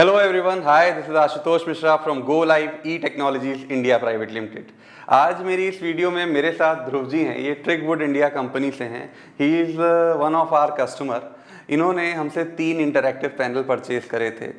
Hello everyone, hi, this is Ashutosh Mishra from go live E technologies India private limited. आज मेरी इस video में मेरे साथ ध्रुव जी हैं। ये ट्रिकवुड इंडिया कंपनी से हैं। He is one of our customer. इन्होंने हमसे 3 इंटरैक्टिव पैनल परचेज करे थे।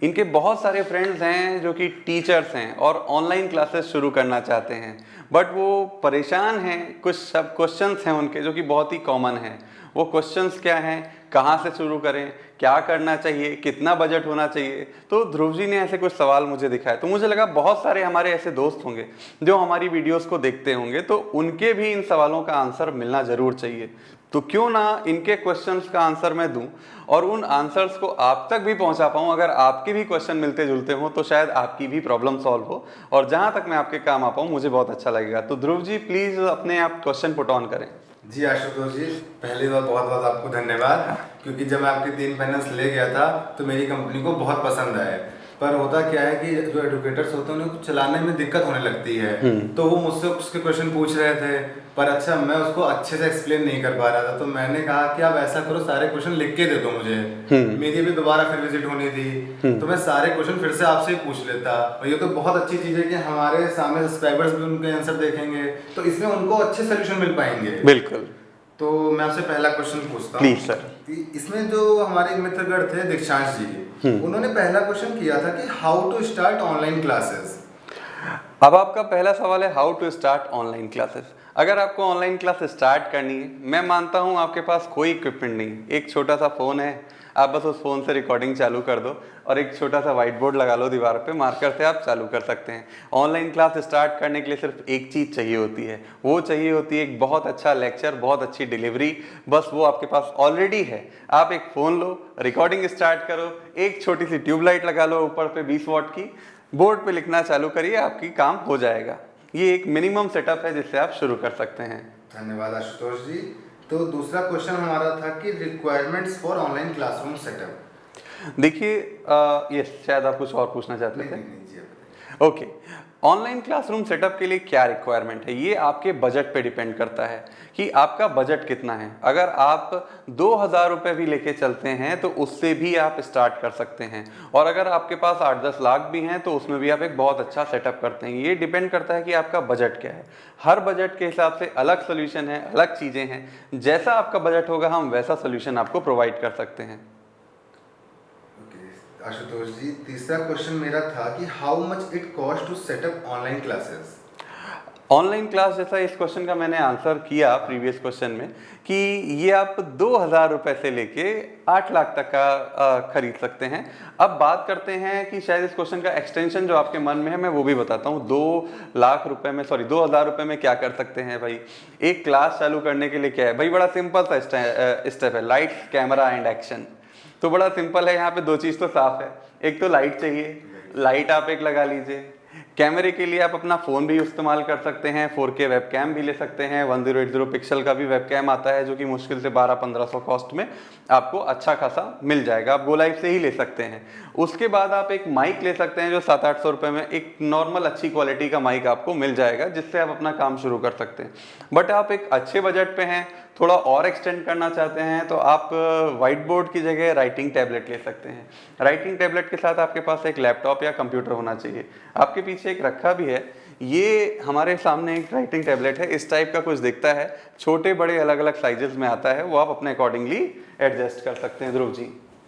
इनके बहुत सारे फ्रेंड्स हैं जो कि टीचर्स हैं और ऑनलाइन क्लासेस शुरू करना चाहते हैं, बट वो परेशान हैं। कुछ सब क्वेश्चंस हैं उनके जो कि बहुत ही कॉमन हैं। वो क्वेश्चंस क्या हैं, कहाँ से शुरू करें, क्या करना चाहिए, कितना बजट होना चाहिए। तो ध्रुव जी ने ऐसे कुछ सवाल मुझे दिखाए, तो मुझे लगा बहुत सारे हमारे ऐसे दोस्त होंगे जो हमारी वीडियोस को देखते होंगे, तो उनके भी इन सवालों का आंसर मिलना ज़रूर चाहिए। तो क्यों ना इनके क्वेश्चंस का आंसर मैं दूं और उन आंसर्स को आप तक भी पहुंचा पाऊं। अगर आपके भी क्वेश्चन मिलते जुलते हों तो शायद आपकी भी प्रॉब्लम सॉल्व हो, और जहां तक मैं आपके काम आ पाऊं मुझे बहुत अच्छा लगेगा। तो ध्रुव जी प्लीज़ अपने आप क्वेश्चन पुट ऑन करें। जी आशुतोष जी, पहली बार बहुत बहुत आपको धन्यवाद, क्योंकि जब मैं आपके 3 पैनल्स ले गया था तो मेरी कंपनी को बहुत पसंद आए। पर होता क्या है कि जो एडुकेटर्स होते हैं उनको चलाने में दिक्कत होने लगती है, तो वो मुझसे उसके क्वेश्चन पूछ रहे थे, पर अच्छा मैं उसको अच्छे से एक्सप्लेन नहीं कर पा रहा था। तो मैंने कहा कि आप ऐसा करो, सारे क्वेश्चन लिख के दे दो मुझे। मेरी भी दोबारा फिर विजिट होनी थी, तो मैं सारे क्वेश्चन फिर से आपसे ही पूछ लेता। और ये तो बहुत अच्छी चीज़ है कि हमारे सामने सब्सक्राइबर्स भी उनके आंसर देखेंगे, तो इसमें उनको अच्छे सोल्यूशन मिल पाएंगे। बिल्कुल, तो मैं आपसे पहला क्वेश्चन पूछता हूँ। Please sir. इसमें जो हमारे मित्रगण थे दीक्षांश जी, उन्होंने पहला क्वेश्चन किया था कि how to start online classes. अब आपका पहला सवाल है how to start online classes. अगर आपको ऑनलाइन क्लास स्टार्ट करनी है, मैं मानता हूँ आपके पास कोई इक्विपमेंट नहीं, एक छोटा सा फ़ोन है, आप बस उस फ़ोन से रिकॉर्डिंग चालू कर दो और एक छोटा सा वाइट बोर्ड लगा लो दीवार पे, मार्कर से आप चालू कर सकते हैं। ऑनलाइन क्लास स्टार्ट करने के लिए सिर्फ एक चीज़ चाहिए होती है, वो चाहिए होती है एक बहुत अच्छा लेक्चर, बहुत अच्छी डिलीवरी। बस वो आपके पास ऑलरेडी है। आप एक फ़ोन लो, रिकॉर्डिंग स्टार्ट करो, एक छोटी सी ट्यूबलाइट लगा लो ऊपर पे 20 वॉट की, बोर्ड पे लिखना चालू करिए, आपकी काम हो जाएगा। ये एक मिनिमम सेटअप है जिससे आप शुरू कर सकते हैं। धन्यवाद आशुतोष जी। तो दूसरा क्वेश्चन हमारा था कि requirements for online classroom setup. देखिए, ये शायद आप कुछ और पूछना चाहते थे। नहीं जी, आप बताइए। ओके, ऑनलाइन क्लासरूम सेटअप के लिए क्या रिक्वायरमेंट है, ये आपके बजट पे डिपेंड करता है कि आपका बजट कितना है। अगर आप 2000 रुपये भी लेके चलते हैं तो उससे भी आप स्टार्ट कर सकते हैं, और अगर आपके पास 8-10 लाख भी हैं तो उसमें भी आप एक बहुत अच्छा सेटअप करते हैं। ये डिपेंड करता है कि आपका बजट क्या है। हर बजट के हिसाब से अलग सोल्यूशन है, अलग चीज़ें हैं। जैसा आपका बजट होगा हम वैसा सोल्यूशन आपको प्रोवाइड कर सकते हैं। आशुतोष जी, तीसरा क्वेश्चन मेरा था कि how much it cost to setup online classes. Online class जैसा इस क्वेश्चन का मैंने आंसर किया प्रीवियस क्वेश्चन में कि ये आप 2000 रुपये से लेके 8 लाख तक का खरीद सकते हैं। अब बात करते हैं कि शायद इस क्वेश्चन का एक्सटेंशन जो आपके मन में है मैं वो भी बताता हूँ। 2000 रुपये में क्या कर सकते हैं भाई। एक क्लास चालू करने के लिए क्या है भाई, बड़ा सिंपल सा स्टेप है, लाइट्स कैमरा एंड एक्शन। तो बड़ा सिंपल है, यहाँ पे 2 चीज़ तो साफ है। एक तो लाइट चाहिए, लाइट आप एक लगा लीजिए। कैमरे के लिए आप अपना फ़ोन भी इस्तेमाल कर सकते हैं, 4K वेबकैम भी ले सकते हैं। 1080 पिक्सल का भी वेबकैम आता है जो कि मुश्किल से 1200-1500 कॉस्ट में आपको अच्छा खासा मिल जाएगा। आप गो लाइव से ही ले सकते हैं। उसके बाद आप एक माइक ले सकते हैं जो 700-800 रुपये में एक नॉर्मल अच्छी क्वालिटी का माइक आपको मिल जाएगा, जिससे आप अपना काम शुरू कर सकते हैं। बट आप एक अच्छे बजट पे हैं, थोड़ा और एक्सटेंड करना चाहते हैं, तो आप वाइट बोर्ड की जगह राइटिंग टैबलेट ले सकते हैं। राइटिंग टैबलेट के साथ आपके पास एक लैपटॉप या कंप्यूटर होना चाहिए। आपके पीछे एक रखा भी है, ये हमारे सामने एक राइटिंग टैबलेट है, इस टाइप का कुछ दिखता है, छोटे बड़े अलग अलग साइजेस में आता है, वो आप अपने अकॉर्डिंगली एडजस्ट कर सकते हैं। ध्रुव जी,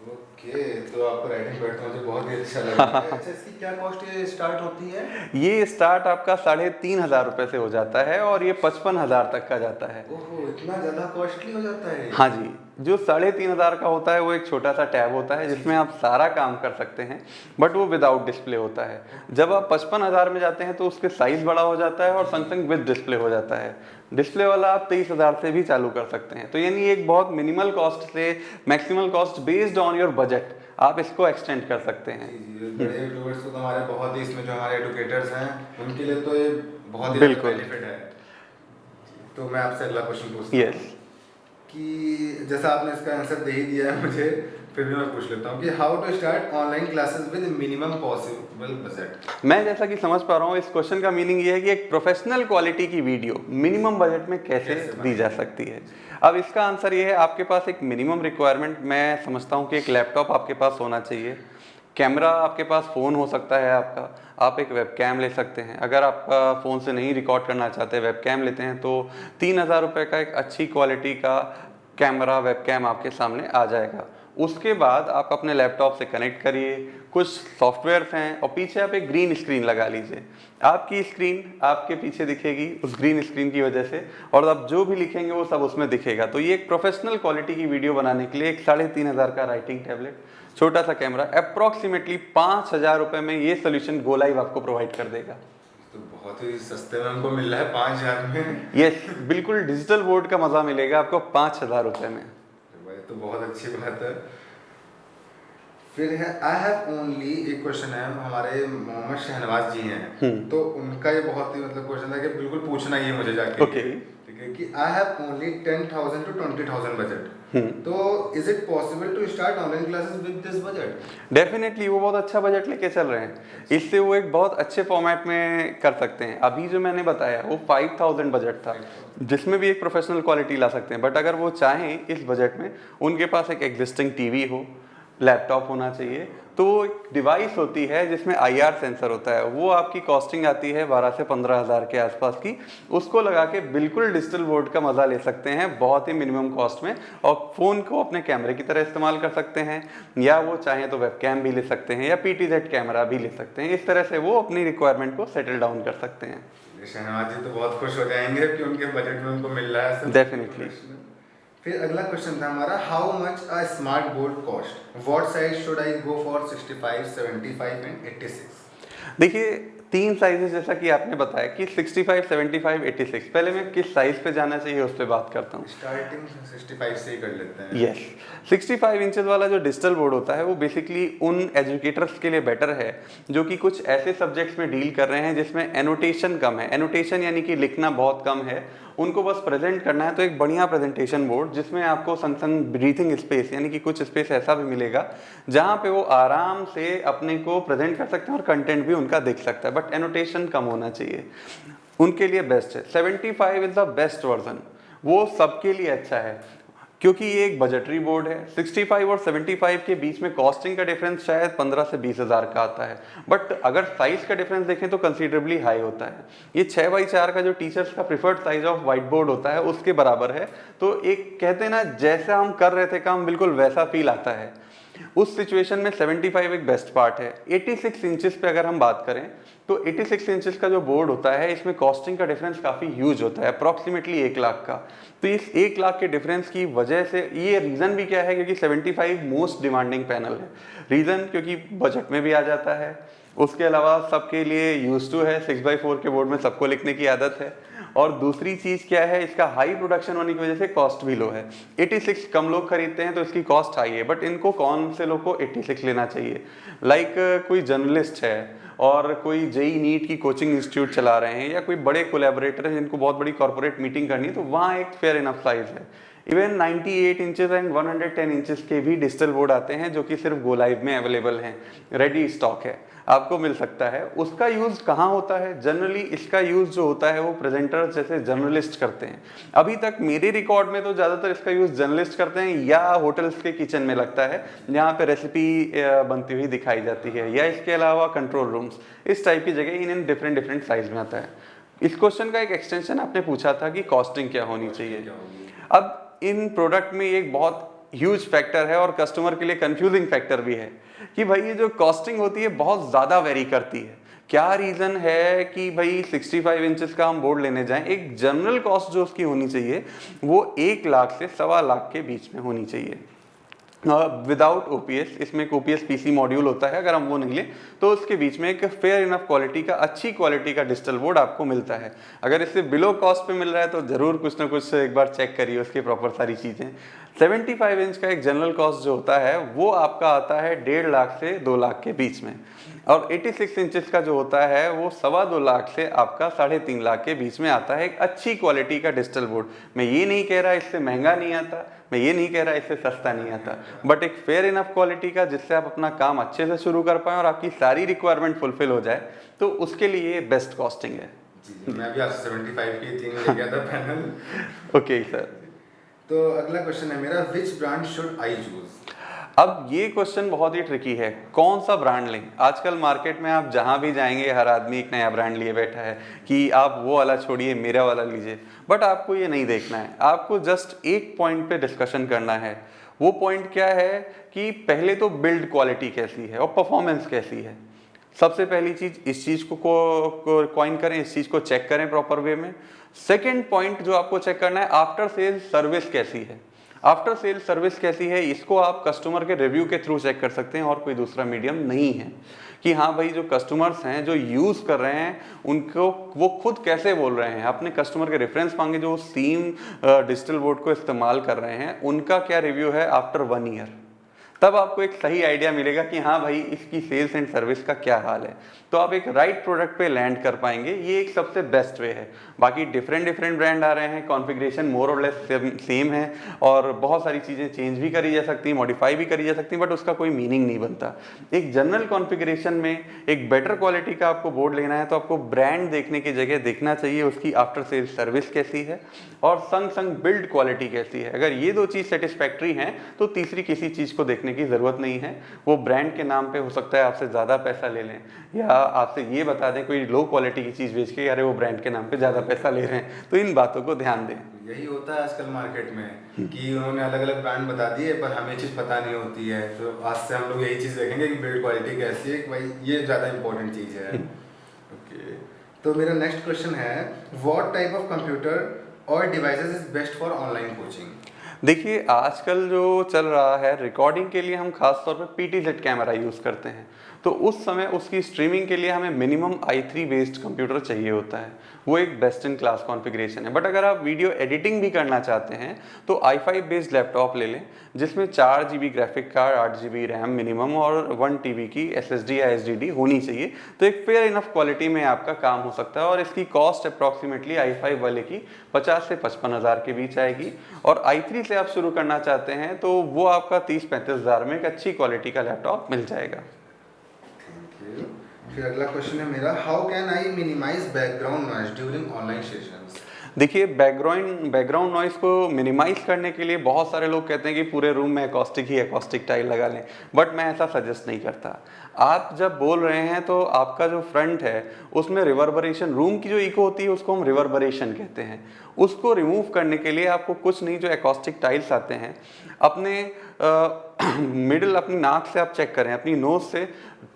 ओके, तो आपको राइटिंग पैड तो मुझे बहुत ही अच्छा लगा। अच्छा, इसकी क्या कॉस्ट स्टार्ट होती है? ये स्टार्ट आपका 3500 रुपये से हो जाता है और ये 55,000 तक का जाता है। ओहो, इतना ज़्यादा कॉस्टली हो जाता है? हाँ जी, जो 3500 का होता है वो एक छोटा सा टैब होता है जिसमें आप सारा काम कर सकते हैं, बट वो विदाउट डिस्प्ले होता है। जब आप 55,000 में जाते हैं तो उसके साइज़ बड़ा हो जाता है और संग संग विद डिस्प्ले हो जाता है। डिस्प्ले वाला आप 23,000 से भी चालू कर सकते हैं। तो यानी एक बहुत मिनिमल कॉस्ट से maximal cost based on your budget आप इसको एक्सटेंड कर सकते हैं। बड़े यूट्यूबर्स तो हमारे बहुत ही, इसमें जो हमारे एडुकेटर्स हैं उनके लिए तो ये बहुत ही बिल्कुल बेनिफिट है। तो मैं आपसे अगला क्वेश्चन पूछता हूँ। यस, कि जैसा आपने इसका आंसर दे ही दिया है मुझे, फिर भी मैं पूछ लेता हूँ कि how to start online classes with minimum possible budget. मैं जैसा कि समझ पा रहा हूँ इस क्वेश्चन का मीनिंग ये है कि एक प्रोफेशनल क्वालिटी की वीडियो मिनिमम बजट में कैसे दी जा सकती है। अब इसका आंसर ये है, आपके पास एक मिनिमम रिक्वायरमेंट मैं समझता हूँ कि एक लैपटॉप आपके पास होना चाहिए, कैमरा आपके पास फ़ोन हो सकता है आपका, आप एक वेब कैम ले सकते हैं। अगर आप फ़ोन से नहीं रिकॉर्ड करना चाहते, वेब कैम लेते हैं, तो 3000 रुपये का एक अच्छी क्वालिटी का कैमरा वेब कैम आपके सामने आ जाएगा। उसके बाद आप अपने लैपटॉप से कनेक्ट करिए, कुछ सॉफ्टवेयर्स हैं और पीछे आप एक ग्रीन स्क्रीन लगा लीजिए। आपकी स्क्रीन आपके पीछे दिखेगी उस ग्रीन स्क्रीन की वजह से, और आप जो भी लिखेंगे वो सब उसमें दिखेगा। तो ये एक प्रोफेशनल क्वालिटी की वीडियो बनाने के लिए एक 3500 का राइटिंग टैबलेट, छोटा सा कैमरा, अप्रॉक्सीमेटली 5000 रुपये में ये सोल्यूशन गो लाइव आपको प्रोवाइड कर देगा। तो बहुत ही सस्ते में हमको मिल रहा है 5000 में। यस, बिल्कुल डिजिटल बोर्ड का मजा मिलेगा आपको 5000 रुपये में। भाई तो बहुत अच्छी बात है। फिर है आई हैव ओनली, एक क्वेश्चन है हमारे मोहम्मद शहनवाज जी हैं, तो उनका ये बहुत ही मतलब क्वेश्चन था कि बिल्कुल पूछना ही है मुझे जाके। ओके। ठीक है कि I have only 10,000 to 20,000 budget, तो is it possible to start online classes with this budget? Definitely वो बहुत अच्छा बजट लेके चल रहे हैं, इससे वो एक बहुत अच्छे फॉर्मेट में कर सकते हैं। अभी जो मैंने बताया वो 5000 बजट था, जिसमें भी एक प्रोफेशनल क्वालिटी ला सकते हैं। बट अगर वो चाहें इस बजट में, उनके पास एक एग्जिस्टिंग टीवी हो, लैपटॉप होना चाहिए, तो वो एक डिवाइस होती है जिसमें IR सेंसर होता है, वो आपकी कॉस्टिंग आती है 12 से 15 हज़ार के आसपास की। उसको लगा के बिल्कुल डिजिटल बोर्ड का मज़ा ले सकते हैं बहुत ही मिनिमम कॉस्ट में, और फ़ोन को अपने कैमरे की तरह इस्तेमाल कर सकते हैं, या वो चाहें तो वेब कैम भी ले सकते हैं, या PTZ कैमरा भी ले सकते हैं। इस तरह से वो अपनी रिक्वायरमेंट को सेटल डाउन कर सकते हैं। शहनवाज जी तो बहुत खुश हो जाएंगे कि उनके बजट में उनको मिल रहा है। डेफिनेटली। फिर अगला क्वेश्चन था हमारा, how much a smart board cost, what size should I go for 65, 75 and 86? देखिए, 3 साइजेस जैसा कि आपने बताया कि 65, 75, 86। पहले मैं किस साइज पे जाना चाहिए उस पर बात करता हूँ। स्टार्टिंग 65 से ही कर लेते हैं। यस, 65 इंचेस वाला जो डिजिटल बोर्ड होता है वो बेसिकली उन एजुकेटर्स के लिए बेटर है जो कि कुछ ऐसे सब्जेक्ट्स में डील कर रहे हैं जिसमें एनोटेशन कम है। एनोटेशन यानी कि लिखना बहुत कम है, उनको बस प्रेजेंट करना है। तो एक बढ़िया प्रेजेंटेशन बोर्ड जिसमें आपको संग संग ब्रीथिंग स्पेस यानी कि कुछ स्पेस ऐसा भी मिलेगा जहाँ पे वो आराम से अपने को प्रेजेंट कर सकते हैं और कंटेंट भी उनका देख सकता है, बट एनोटेशन कम होना चाहिए, उनके लिए बेस्ट है। 75 इज द बेस्ट वर्जन, वो सबके लिए अच्छा है क्योंकि ये एक बजटरी बोर्ड है। 65 और 75 के बीच में कॉस्टिंग का डिफरेंस शायद 15 से 20 हज़ार का आता है, बट अगर साइज का डिफरेंस देखें तो कंसीडरेबली हाई होता है। ये 6x4 का जो टीचर्स का preferred size of white board होता है उसके बराबर है। तो एक कहते हैं ना, जैसा हम कर रहे थे काम बिल्कुल वैसा फील आता है। उस सिचुएशन में 75 एक बेस्ट पार्ट है। 86 इंचेस पे अगर हम बात करें तो 86 इंचेस का जो बोर्ड होता है इसमें कॉस्टिंग का डिफरेंस काफ़ी ह्यूज होता है, अप्रॉक्सीमेटली 1 लाख का। तो इस 1 लाख के डिफरेंस की वजह से, ये रीज़न भी क्या है, क्योंकि 75 मोस्ट डिमांडिंग पैनल है। रीज़न क्योंकि बजट में भी आ जाता है, उसके अलावा सबके लिए यूज टू है, 6x4 के बोर्ड में सबको लिखने की आदत है, और दूसरी चीज़ क्या है, इसका हाई प्रोडक्शन होने की वजह से कॉस्ट भी लो है। 86 कम लोग खरीदते हैं तो इसकी कॉस्ट हाई है, बट इनको कौन से लोग को 86 लेना चाहिए? लाइक कोई जर्नलिस्ट है और कोई जेई नीट की कोचिंग इंस्टीट्यूट चला रहे हैं, या कोई बड़े कोलैबोरेटर हैं जिनको बहुत बड़ी कॉर्पोरेट मीटिंग करनी है, तो वहाँ एक फेयर इनफ साइज है। इवन 98 इंचेस एंड 110 इंचेस के भी डिजिटल बोर्ड आते हैं जो कि सिर्फ गो लाइव में अवेलेबल हैं, रेडी स्टॉक है, आपको मिल सकता है। उसका यूज़ कहाँ होता है? जनरली इसका यूज़ जो होता है वो प्रेजेंटर्स जैसे जर्नलिस्ट करते हैं। अभी तक मेरे रिकॉर्ड में तो ज़्यादातर इसका यूज़ जर्नलिस्ट करते हैं, या होटल्स के किचन में लगता है जहाँ पे रेसिपी बनती हुई दिखाई जाती है, या इसके अलावा कंट्रोल रूम्स, इस टाइप की जगह इन डिफरेंट साइज में आता है। इस क्वेश्चन का एक एक्सटेंशन आपने पूछा था कि कॉस्टिंग क्या होनी चाहिए। अब इन प्रोडक्ट में एक बहुत ह्यूज फैक्टर है और कस्टमर के लिए कंफ्यूजिंग फैक्टर भी है कि भाई ये जो कॉस्टिंग होती है बहुत ज़्यादा वेरी करती है। क्या रीज़न है कि भाई 65 इंचेस का हम बोर्ड लेने जाएं? एक जनरल कॉस्ट जो उसकी होनी चाहिए वो 1 लाख से 1.25 लाख के बीच में होनी चाहिए विदाउट OPS। इसमें एक OPS PC मॉड्यूल होता है, अगर हम वो नहीं लें तो उसके बीच में एक फेयर इनफ क्वालिटी का, अच्छी क्वालिटी का डिजिटल बोर्ड आपको मिलता है। अगर इससे बिलो कॉस्ट पे मिल रहा है तो ज़रूर कुछ ना कुछ एक बार चेक करिए उसकी प्रॉपर सारी चीज़ें। 75 इंच का एक जनरल कॉस्ट जो होता है वो आपका आता है 1.5 लाख से 2 लाख के बीच में, और 86 इंचेस का जो होता है वो 2.25 लाख से आपका 3.5 लाख के बीच में आता है, एक अच्छी क्वालिटी का डिजिटल बोर्ड। मैं ये नहीं कह रहा इससे महंगा नहीं आता, मैं ये नहीं कह रहा इससे सस्ता नहीं आता, बट एक फेयर इनफ क्वालिटी का जिससे आप अपना काम अच्छे से शुरू कर पाएँ और आपकी सारी रिक्वायरमेंट फुलफिल हो जाए, तो उसके लिए बेस्ट कॉस्टिंग है। जी, मैं भी आपसे 75 की 3 ले गया था पैनल। Okay sir. तो अगला क्वेश्चन है मेरा, which brand should I choose? अब ये क्वेश्चन बहुत ही ट्रिकी है, कौन सा ब्रांड लें। आजकल मार्केट में आप जहाँ भी जाएंगे हर आदमी एक नया ब्रांड लिए बैठा है कि आप वो वाला छोड़िए मेरा वाला लीजिए। बट आपको ये नहीं देखना है, आपको जस्ट एक पॉइंट पे डिस्कशन करना है। वो पॉइंट क्या है कि पहले तो बिल्ड क्वालिटी कैसी है और परफॉर्मेंस कैसी है। सबसे पहली चीज, इस चीज को कॉइन करें, इस चीज को चेक करें प्रॉपर वे में। सेकंड पॉइंट जो आपको चेक करना है, आफ्टर सेल सर्विस कैसी है। आफ्टर सेल सर्विस कैसी है इसको आप कस्टमर के रिव्यू के थ्रू चेक कर सकते हैं, और कोई दूसरा मीडियम नहीं है कि हाँ भाई जो कस्टमर्स हैं जो यूज कर रहे हैं उनको वो खुद कैसे बोल रहे हैं। अपने कस्टमर के रेफरेंस मांगे, जो सीम डिजिटल बोर्ड को इस्तेमाल कर रहे हैं उनका क्या रिव्यू है आफ्टर 1 ईयर। तब आपको एक सही आइडिया मिलेगा कि हाँ भाई इसकी सेल्स एंड सर्विस का क्या हाल है, तो आप एक राइट प्रोडक्ट पे लैंड कर पाएंगे। ये एक सबसे बेस्ट वे है। बाकी डिफरेंट ब्रांड आ रहे हैं, कॉन्फ़िगरेशन मोर और लेस सेम है, और बहुत सारी चीज़ें चेंज भी करी जा सकती हैं, मॉडिफाई भी करी जा सकती हैं, बट उसका कोई मीनिंग नहीं बनता। एक जनरल कॉन्फ़िगरेशन में एक बेटर क्वालिटी का आपको बोर्ड लेना है तो आपको ब्रांड देखने की जगह देखना चाहिए उसकी आफ्टर सेल्स सर्विस कैसी है और संग बिल्ड क्वालिटी कैसी है। अगर ये दो चीज़ सेटिस्फैक्ट्री हैं तो तीसरी किसी चीज़ को देखने की ज़रूरत नहीं है। वो ब्रांड के नाम पे हो सकता है आपसे ज़्यादा पैसा ले लें, या आपसे ये बता दें कोई लो क्वालिटी की चीज़ बेच के अरे वो ब्रांड के नाम पे ज़्यादा पैसा ले रहे हैं, तो इन बातों को ध्यान दें। यही होता है आजकल मार्केट में कि उन्होंने अलग अलग ब्रांड बता दिए पर हमें चीज़ पता नहीं होती है। तो आज से हम लोग यही चीज़ देखेंगे कि बिल्ड क्वालिटी कैसी है, कि भाई ये ज़्यादा इंपॉर्टेंट चीज़ है। ओके, तो मेरा नेक्स्ट क्वेश्चन है, व्हाट टाइप ऑफ कंप्यूटर और devices is best for online coaching? देखिए आजकल जो चल रहा है, रिकॉर्डिंग के लिए हम खास तौर पे PTZ कैमरा यूज़ करते हैं, तो उस समय उसकी स्ट्रीमिंग के लिए हमें मिनिमम i3 बेस्ड कंप्यूटर चाहिए होता है। वो एक बेस्ट इन क्लास कॉन्फ़िगरेशन है। बट अगर आप वीडियो एडिटिंग भी करना चाहते हैं तो i5 बेस्ड लैपटॉप ले लें, जिसमें 4 GB graphic card, 8 GB RAM minimum और 1 TB की SSD या SSD होनी चाहिए। तो एक फेयर इनफ क्वालिटी में आपका काम हो सकता है, और इसकी कॉस्ट अप्रॉक्सीमेटली i5 वाले की 50 से 55 हज़ार के बीच आएगी। और i3 से आप शुरू करना चाहते हैं तो वो आपका 30-35 हज़ार में एक अच्छी क्वालिटी का लैपटॉप मिल जाएगा। फिर अगला क्वेश्चन है मेरा, how can I minimize background noise during online sessions? देखिए बैकग्राउंड नॉइस को मिनिमाइज करने के लिए बहुत सारे लोग कहते हैं कि पूरे रूम में एकॉस्टिक टाइल लगा लें, बट मैं ऐसा सजेस्ट नहीं करता। आप जब बोल रहे हैं तो आपका जो फ्रंट है उसमें रिवर्बरेशन, रूम की जो इको होती है उसको हम रिवर्बरेशन कहते हैं, उसको रिमूव करने के लिए आपको कुछ नहीं, जो एकॉस्टिक टाइल्स आते हैं अपने मिडिल अपनी नाक से आप चेक करें, अपनी नोज से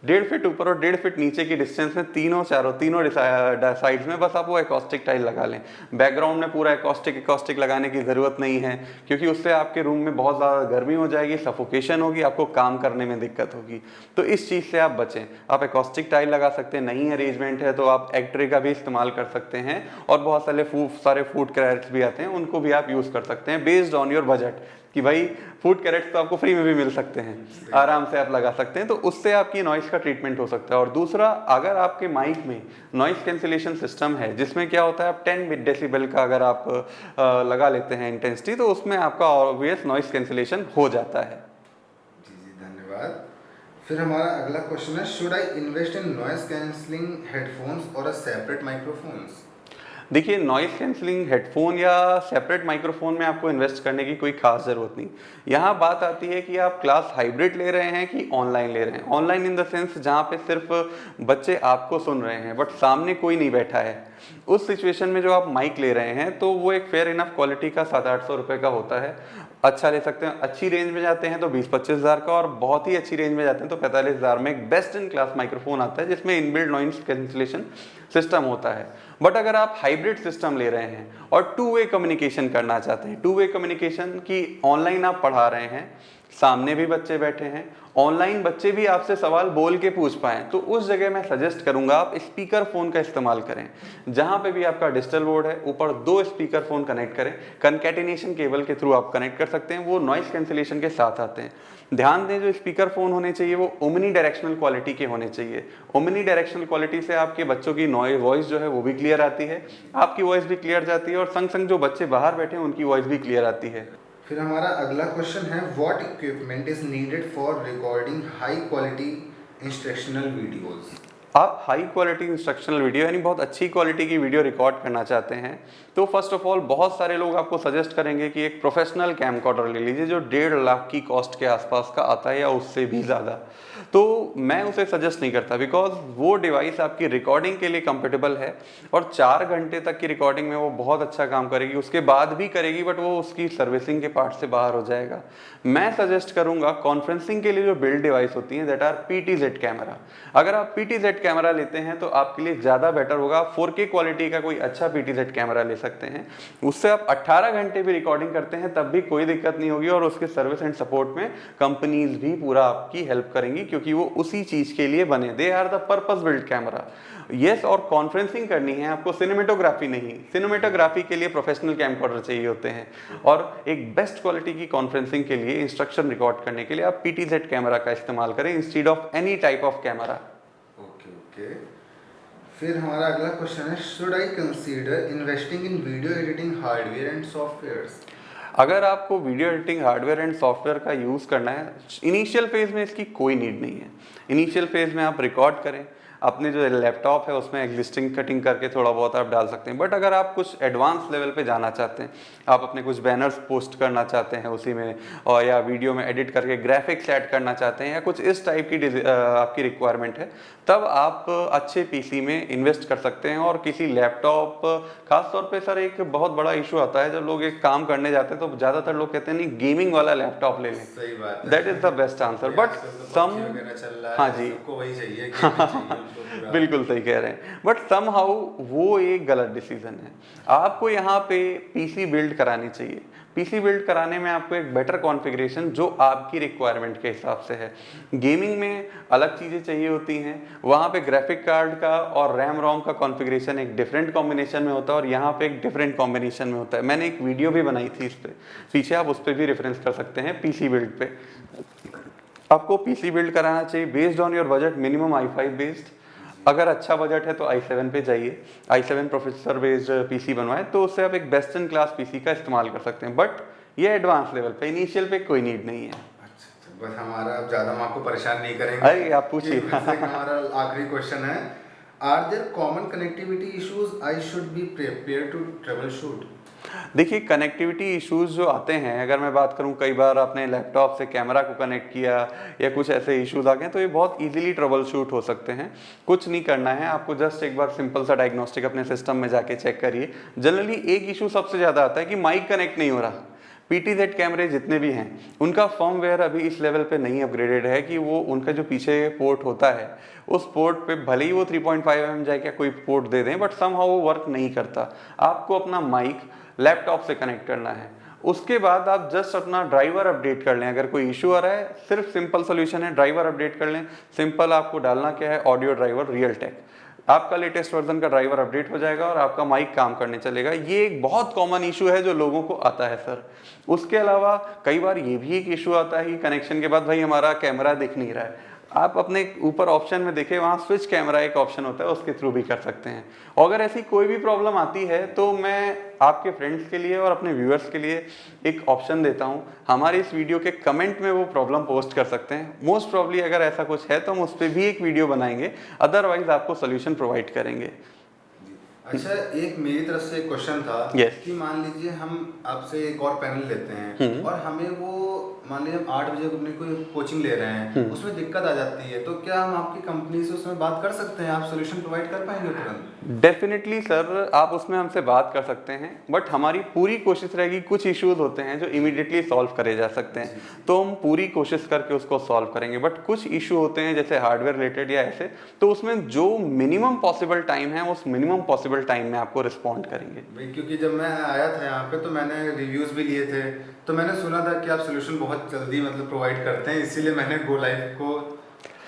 1.5 फीट ऊपर और 1.5 फीट नीचे की डिस्टेंस में तीनों साइड्स में बस आप वो एकॉस्टिक टाइल लगा लें। बैकग्राउंड में पूरा एकॉस्टिक लगाने की ज़रूरत नहीं है, क्योंकि उससे आपके रूम में बहुत ज़्यादा गर्मी हो जाएगी, सफोकेशन होगी, आपको काम करने में दिक्कत होगी। तो इस चीज़ से आप बचें। आप एकॉस्टिक टाइल लगा सकते हैं, नई अरेंजमेंट है तो आप एक्ट्रे का भी इस्तेमाल कर सकते हैं, और बहुत सारे फूड कैरेट्स भी आते हैं उनको भी आप यूज़ कर सकते हैं बेस्ड ऑन योर बजट, कि भाई फूड कैरेट्स तो आपको फ्री में भी मिल सकते हैं, आराम से आप लगा सकते हैं, तो उससे आपकी नॉइस का ट्रीटमेंट हो सकता है। और दूसरा, अगर आपके माइक में नॉइस कैंसिलेशन सिस्टम है, जिसमें क्या होता है आप 10 डेसिबल का अगर आप लगा लेते हैं इंटेंसिटी, तो उसमें आपका ऑब्वियस नॉइस कैंसिलेशन हो जाता है। जी धन्यवाद। फिर हमारा अगला क्वेश्चन है, should I invest in noise cancelling headphones और अ सेपरेट माइक्रोफोन्स? देखिए नॉइस कैंसलिंग हेडफोन या सेपरेट माइक्रोफोन में आपको इन्वेस्ट करने की कोई खास ज़रूरत नहीं। यहाँ बात आती है कि आप क्लास हाइब्रिड ले रहे हैं कि ऑनलाइन ले रहे हैं। ऑनलाइन इन द सेंस जहाँ पे सिर्फ बच्चे आपको सुन रहे हैं बट सामने कोई नहीं बैठा है, उस सिचुएशन में जो आप माइक ले रहे हैं तो वो एक फेयर इनफ क्वालिटी का 700-800 रुपये का होता है, अच्छा ले सकते हैं। अच्छी रेंज में जाते हैं तो 20-25 हज़ार का, और बहुत ही अच्छी रेंज में जाते हैं तो 45 हज़ार में एक बेस्ट इन क्लास माइक्रोफोन आता है जिसमें इनबिल्ट नॉइस कैंसिलेशन सिस्टम होता है। बट अगर आप हाइब्रिड सिस्टम ले रहे हैं और 2 वे कम्युनिकेशन करना चाहते हैं, 2 वे कम्युनिकेशन की ऑनलाइन आप पढ़ा रहे हैं, सामने भी बच्चे बैठे हैं, ऑनलाइन बच्चे भी आपसे सवाल बोल के पूछ पाएं, तो उस जगह मैं सजेस्ट करूंगा आप स्पीकर फोन का इस्तेमाल करें। जहां पे भी आपका डिजिटल बोर्ड है ऊपर 2 स्पीकर फोन कनेक्ट करें, कनकैटिनेशन केबल के थ्रू आप कनेक्ट कर सकते हैं, वो नॉइस कैंसिलेशन के साथ आते हैं। ध्यान दें जो स्पीकर फोन होने चाहिए वो ओमनी डायरेक्शनल क्वालिटी के होने चाहिए। ओमनी डायरेक्शनल क्वालिटी से आपके बच्चों की वॉइस जो है वो भी क्लियर आती है, आपकी वॉइस भी क्लियर जाती है, और संग संग जो बच्चे बाहर बैठे हैं उनकी वॉइस भी क्लियर आती है। फिर हमारा अगला क्वेश्चन है, what equipment is needed for recording high quality instructional videos? आप हाई क्वालिटी इंस्ट्रक्शनल वीडियो यानी बहुत अच्छी क्वालिटी की वीडियो रिकॉर्ड करना चाहते हैं तो फर्स्ट ऑफ ऑल बहुत सारे लोग आपको सजेस्ट करेंगे कि एक प्रोफेशनल कैमकॉर्डर ले लीजिए जो 1.5 लाख की कॉस्ट के आसपास का आता है या उससे भी ज़्यादा। तो मैं उसे सजेस्ट नहीं करता बिकॉज वो डिवाइस आपकी रिकॉर्डिंग के लिए कंफर्टेबल है और 4 घंटे तक की रिकॉर्डिंग में वो बहुत अच्छा काम करेगी, उसके बाद भी करेगी बट वो उसकी सर्विसिंग के पार्ट से बाहर हो जाएगा। मैं सजेस्ट करूंगा कॉन्फ्रेंसिंग के लिए जो बिल्ड डिवाइस होती हैं दैट आर PTZ कैमरा। अगर आप PTZ कैमरा लेते हैं तो आपके लिए ज़्यादा बेटर होगा। 4K क्वालिटी का कोई अच्छा PTZ कैमरा ले सकते हैं, उससे आप 18 घंटे भी रिकॉर्डिंग करते हैं तब भी कोई दिक्कत नहीं होगी और उसके सर्विस एंड सपोर्ट में कंपनीज भी पूरा आपकी हेल्प करेंगी क्योंकि वो उसी चीज़ के लिए बने, they are the purpose build camera. Yes, और कॉन्फ्रेंसिंग करनी है आपको, सिनेमेटोग्राफी नहीं। सिनेमेटोग्राफी के लिए प्रोफेशनल कैमकॉर्डर चाहिए होते हैं और एक बेस्ट क्वालिटी की कॉन्फ्रेंसिंग के लिए, इंस्ट्रक्शन रिकॉर्ड करने के लिए आप PTZ कैमरा का इस्तेमाल करें instead of any type of camera. Okay okay. फिर हमारा अगला क्वेश्चन है, should I consider investing in video editing hardware and softwares? अगर आपको video editing hardware and software का यूज़ करना है, इनिशियल फेज में इसकी कोई नीड नहीं है। इनिशियल फेज में आप रिकॉर्ड करें, अपने जो लैपटॉप है उसमें एग्जिस्टिंग कटिंग करके थोड़ा बहुत आप डाल सकते हैं। बट अगर आप कुछ एडवांस लेवल पे जाना चाहते हैं, आप अपने कुछ बैनर्स पोस्ट करना चाहते हैं उसी में, और या वीडियो में एडिट करके ग्राफिक्स ऐड करना चाहते हैं या कुछ इस टाइप की आपकी रिक्वायरमेंट है, तब आप अच्छे PC में इन्वेस्ट कर सकते हैं। और किसी लैपटॉप, खासतौर पे सर एक बहुत बड़ा इशू आता है जब लोग एक काम करने जाते हैं तो ज़्यादातर लोग कहते हैं नहीं गेमिंग वाला लैपटॉप ले लें। सही बात है, that is the best answer. But some, हाँ जी, सबको वही चाहिए, गेमिंग चाहिए उनको पूरा। बिल्कुल सही कह रहे हैं, बट समहाउ वो एक गलत डिसीजन है। आपको यहाँ पे PC बिल्ड करानी चाहिए। PC बिल्ड कराने में आपको एक बेटर कॉन्फ़िगरेशन जो आपकी रिक्वायरमेंट के हिसाब से है। गेमिंग में अलग चीज़ें चाहिए होती हैं, वहाँ पे ग्राफिक कार्ड का और रैम रोम का कॉन्फ़िगरेशन एक डिफरेंट कॉम्बिनेशन में होता है और यहाँ पे एक डिफरेंट कॉम्बिनेशन में होता है। मैंने एक वीडियो भी बनाई थी इस पर, पीछे आप उस पर भी रेफरेंस कर सकते हैं। PC बिल्ड पे आपको PC बिल्ड कराना चाहिए based on your budget, minimum i5 based. अगर अच्छा बजट है तो i7 पे जाइए, i7 प्रोसेसर बेस्ड PC बनवाएं तो उससे आप एक बेस्ट इन क्लास PC का इस्तेमाल कर सकते हैं। बट ये एडवांस लेवल पे, इनिशियल पे कोई नीड नहीं है। अच्छा, बस हमारा, अब ज़्यादा हम आपको परेशान नहीं करेंगे। अरे आप पूछिए। हमारा आखिरी क्वेश्चन है, are there common connectivity issues I should be prepare to troubleshoot? देखिए, कनेक्टिविटी इश्यूज जो आते हैं, अगर मैं बात करूं, कई बार आपने लैपटॉप से कैमरा को कनेक्ट किया या कुछ ऐसे इश्यूज आ गए तो ये बहुत इजीली ट्रबल शूट हो सकते हैं। कुछ नहीं करना है आपको, जस्ट एक बार सिंपल सा डायग्नोस्टिक अपने सिस्टम में जाके चेक करिए। जनरली एक इशू सबसे ज़्यादा आता है कि माइक कनेक्ट नहीं हो रहा। PTZ कैमरे जितने भी हैं उनका फर्मवेयर अभी इस लेवल पे नहीं अपग्रेडेड है कि वो, उनका जो पीछे पोर्ट होता है उस पोर्ट पे भले ही वो 3.5 mm जाए क्या कोई पोर्ट दे दें, बट समहाउ वो वर्क नहीं करता। आपको अपना माइक लैपटॉप से कनेक्ट करना है, उसके बाद आप जस्ट अपना ड्राइवर अपडेट कर लें। अगर कोई इशू आ रहा है, सिर्फ सिंपल सोल्यूशन है, ड्राइवर अपडेट कर लें। सिंपल आपको डालना क्या है, ऑडियो ड्राइवर रियलटेक, आपका लेटेस्ट वर्जन का ड्राइवर अपडेट हो जाएगा और आपका माइक काम करने चलेगा। ये एक बहुत कॉमन इशू है जो लोगों को आता है सर। उसके अलावा कई बार ये भी एक इशू आता है कि कनेक्शन के बाद भाई हमारा कैमरा दिख नहीं रहा है। आप अपने ऊपर ऑप्शन में देखें, वहाँ स्विच कैमरा एक ऑप्शन होता है, उसके थ्रू भी कर सकते हैं। और अगर ऐसी कोई भी प्रॉब्लम आती है तो मैं आपके फ्रेंड्स के लिए और अपने व्यूअर्स के लिए एक ऑप्शन देता हूँ, हमारे इस वीडियो के कमेंट में वो प्रॉब्लम पोस्ट कर सकते हैं। मोस्ट प्रॉब्ली अगर ऐसा कुछ है तो हम उस पर भी एक वीडियो बनाएंगे, अदरवाइज आपको सोल्यूशन प्रोवाइड करेंगे। अच्छा, एक मेरी तरफ से एक क्वेश्चन था। Yes. कि मान लीजिए हम आपसे एक और पैनल लेते हैं और हमें वो, मान लीजिए हम 8 बजे अपनी कोई कोचिंग ले रहे हैं, उसमें दिक्कत आ जाती है, तो क्या हम आपकी कंपनी से उसमें बात कर सकते हैं? आप सोल्यूशन प्रोवाइड कर पाएंगे तुरंत? डेफिनेटली सर, आप उसमें हमसे बात कर सकते हैं, बट हमारी पूरी कोशिश रहेगी, कुछ इश्यूज होते हैं जो इमीडिएटली सॉल्व करे जा सकते हैं तो हम पूरी कोशिश करके उसको सॉल्व करेंगे। बट कुछ इशू होते हैं जैसे हार्डवेयर रिलेटेड या ऐसे, तो उसमें जो मिनिमम पॉसिबल टाइम है उस मिनिमम पॉसिबल टाइम में आपको रिस्पॉन्ड करेंगे। क्योंकि जब मैं आया था यहाँ पे तो मैंने रिव्यूज भी लिए थे, तो मैंने सुना था कि आप सोल्यूशन बहुत जल्दी मतलब प्रोवाइड करते हैं, इसीलिए मैंने गो लाइव को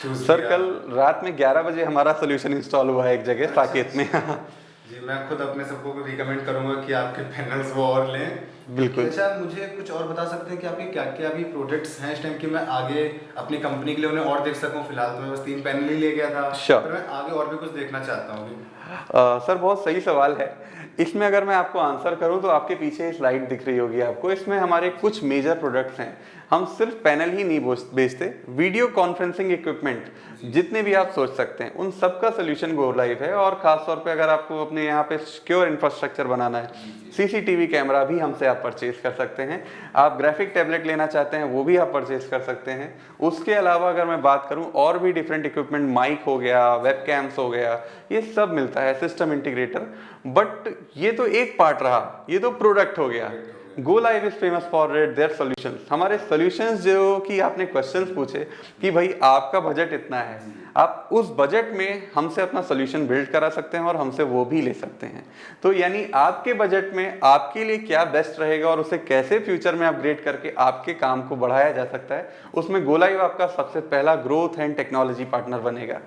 चूज सर किया। कल रात में 11 बजे हमारा सोल्यूशन इंस्टॉल हुआ है एक जगह साकेत में। जी मैं खुद अपने सबको रिकमेंड करूंगा कि आपके पैनल्स वो और लें। बिल्कुल। अच्छा, मुझे कुछ और बता सकते हैं कि आपके क्या क्या अभी प्रोडक्ट्स हैं इस टाइम कि मैं आगे अपनी कंपनी के लिए उन्हें और देख सकूं? फिलहाल तो मैं बस 3 पैनल ही ले गया था, Sure. पर मैं आगे और भी कुछ देखना चाहता हूँ। सर बहुत सही सवाल है। इसमें अगर मैं आपको आंसर करूं तो आपके पीछे स्लाइड दिख रही होगी आपको। इसमें हमारे कुछ मेजर प्रोडक्ट्स हैं। हम सिर्फ पैनल ही नहीं बेचते, वीडियो कॉन्फ्रेंसिंग इक्विपमेंट जितने भी आप सोच सकते हैं उन सब का सोल्यूशन गो लाइव है। और खास तौर पे अगर आपको अपने यहाँ पे सिक्योर इंफ्रास्ट्रक्चर बनाना है, सीसीटीवी कैमरा भी हमसे आप परचेज कर सकते हैं। आप ग्राफिक टैबलेट लेना चाहते हैं वो भी आप परचेज कर सकते हैं। उसके अलावा अगर मैं बात करूं और भी डिफरेंट इक्विपमेंट, माइक हो गया, वेब कैम्स हो गया, ये सब मिलता है, सिस्टम इंटीग्रेटर। बट ये तो एक पार्ट रहा, ये तो प्रोडक्ट हो गया। Go live is famous for their solutions. हमारे सॉल्यूशंस जो कि आपने क्वेश्चंस पूछे कि भाई आपका बजट इतना है, आप उस बजट में हमसे अपना सॉल्यूशन बिल्ड करा सकते हैं और हमसे वो भी ले सकते हैं। तो यानी आपके बजट में आपके लिए क्या बेस्ट रहेगा और उसे कैसे फ्यूचर में अपग्रेड करके आपके काम को बढ़ाया जा सकता है, उसमें गो लाइव आपका सबसे पहला ग्रोथ एंड टेक्नोलॉजी पार्टनर बनेगा।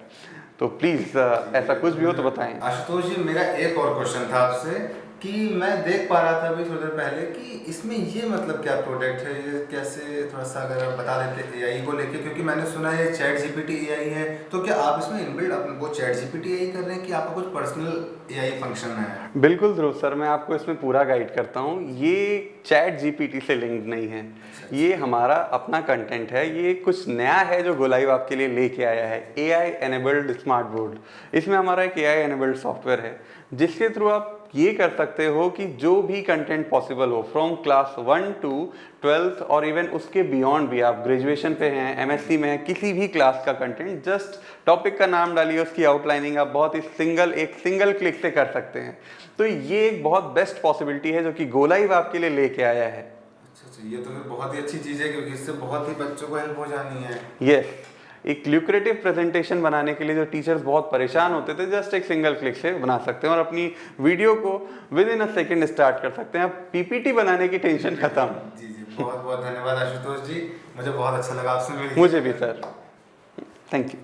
तो प्लीज ऐसा कुछ भी हो तो बताएं। आशुतोष जी, मेरा एक और क्वेश्चन था आपसे कि मैं देख पा रहा था अभी थोड़ी देर पहले कि इसमें ये मतलब क्या प्रोडक्ट है, ये कैसे, थोड़ा सा अगर आप बता देते एआई को लेके, क्योंकि मैंने सुना है चैट जीपीटी एआई है, तो क्या आप इसमें इनबिल्ड वो चैट जीपीटी एआई कर रहे हैं कि आपका कुछ पर्सनल एआई फंक्शन है? बिल्कुल ध्रुव सर, मैं आपको इसमें पूरा गाइड करता हूँ। ये चैट जीपीटी से लिंक्ड नहीं है, ये हमारा अपना कंटेंट है। ये कुछ नया है जो गो लाइव आपके लिए लेके आया है, एआई एनेबल्ड स्मार्ट बोर्ड। इसमें हमारा एक एआई एनेबल्ड सॉफ्टवेयर है जिसके थ्रू आप ये कर सकते हो कि जो भी कंटेंट पॉसिबल हो, फ्रॉम क्लास 1 टू 12th और इवन उसके बियॉन्ड भी, आप ग्रेजुएशन पे हैं, एमएससी में हैं, किसी भी क्लास का कंटेंट, जस्ट टॉपिक का नाम डालिए, उसकी आउटलाइनिंग आप बहुत ही सिंगल क्लिक से कर सकते हैं। तो ये एक बहुत बेस्ट पॉसिबिलिटी है जो कि गो लाइव आपके लिए लेके आया है। अच्छा, ये तो फिर बहुत ही अच्छी चीज़ है क्योंकि इससे बहुत ही बच्चों को हेल्प हो जानी है। यस, एक ल्यूक्रेटिव प्रेजेंटेशन बनाने के लिए जो टीचर्स बहुत परेशान होते थे, जस्ट एक सिंगल क्लिक से बना सकते हैं और अपनी वीडियो को with in a second start कर सकते हैं। पीपीटी बनाने की टेंशन खत्म। जी जी, बहुत बहुत धन्यवाद आशुतोष जी, मुझे बहुत अच्छा लगा आपसे मिलकर। मुझे भी सर, थैंक यू।